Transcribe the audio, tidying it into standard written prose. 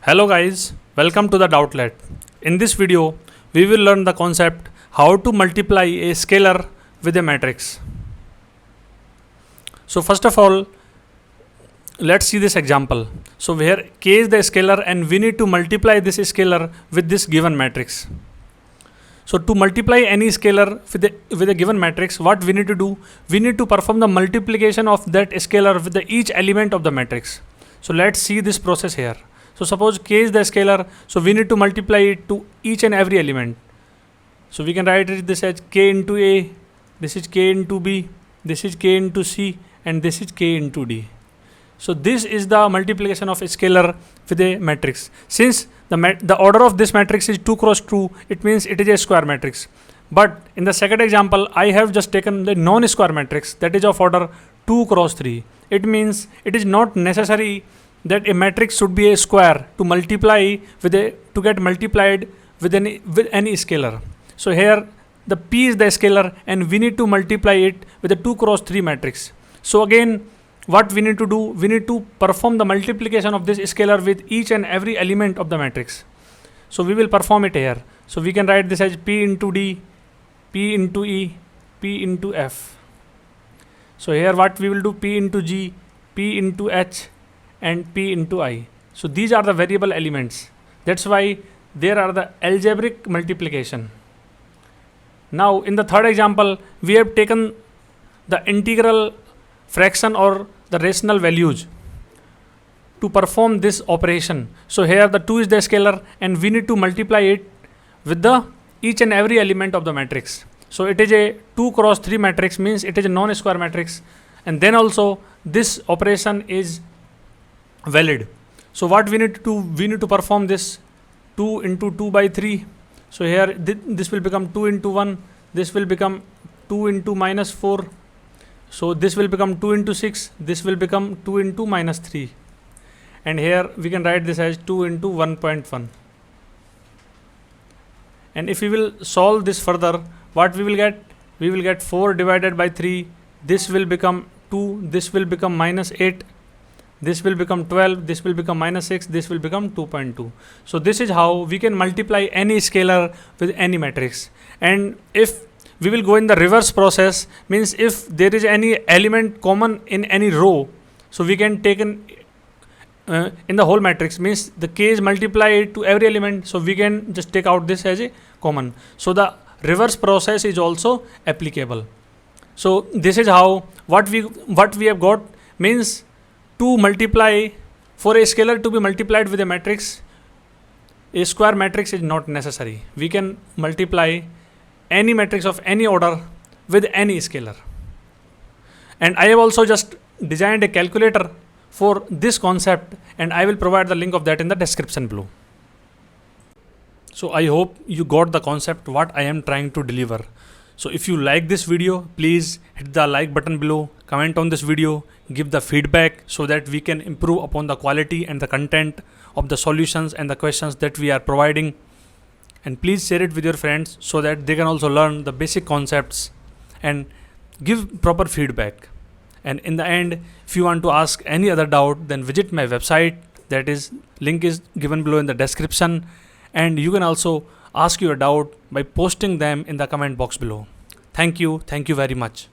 Hello guys, welcome to the Doubtlet. In this video, we will learn the concept how to multiply a scalar with a matrix. So first of all, let's see this example. So where k is the scalar and we need to multiply this scalar with this given matrix. So to multiply any scalar with a given matrix, what we need to do? We need to perform the multiplication of that scalar with each element of the matrix. So let's see this process here. So suppose k is the scalar, so we need to multiply it to each and every element. So we can write this as k into a, this is k into b, this is k into c, and this is k into d. So this is the multiplication of a scalar with a matrix. Since the order of this matrix is 2 cross 2, it means it is a square matrix. But in the second example, I have just taken the non-square matrix that is of order 2 cross 3. It means it is not necessary that a matrix should be a square to multiply to get multiplied with any scalar. So here the p is the scalar and we need to multiply it with a 2 cross 3 matrix. So again, what we need to do? We need to perform the multiplication of this scalar with each and every element of the matrix. So we will perform it here. So we can write this as p into d, p into e, p into f. So here what we will do? P into g, p into h, and p into I. So these are the variable elements. That's why there are the algebraic multiplication. Now in the third example, we have taken the integral fraction or the rational values to perform this operation. So here the 2 is the scalar and we need to multiply it with the each and every element of the matrix. So it is a 2 cross 3 matrix, means it is a non-square matrix, and then also this operation is valid. So what we need to do? We need to perform this 2 into 2 by 3. So here this will become 2 into 1, this will become 2 into minus 4. So this will become 2 into 6, this will become 2 into minus 3. And here we can write this as 2 into 1.1. And if we will solve this further, what we will get? We will get 4 divided by 3. This will become 2, this will become minus 8. This will become 12, this will become minus 6, this will become 2.2. So this is how we can multiply any scalar with any matrix. And if we will go in the reverse process, means if there is any element common in any row, so we can take in the whole matrix, means the k is multiplied to every element, so we can just take out this as a common. So the reverse process is also applicable. So this is how what we have got, means to multiply, for a scalar to be multiplied with a matrix, a square matrix is not necessary. We can multiply any matrix of any order with any scalar. And I have also just designed a calculator for this concept, and I will provide the link of that in the description below. So I hope you got the concept what I am trying to deliver. So if you like this video, please hit the like button below, comment on this video, give the feedback so that we can improve upon the quality and the content of the solutions and the questions that we are providing. And please share it with your friends so that they can also learn the basic concepts and give proper feedback. And in the end, if you want to ask any other doubt, then visit my website. That is, link is given below in the description. And you can also ask your doubt by posting them in the comment box below. Thank you very much.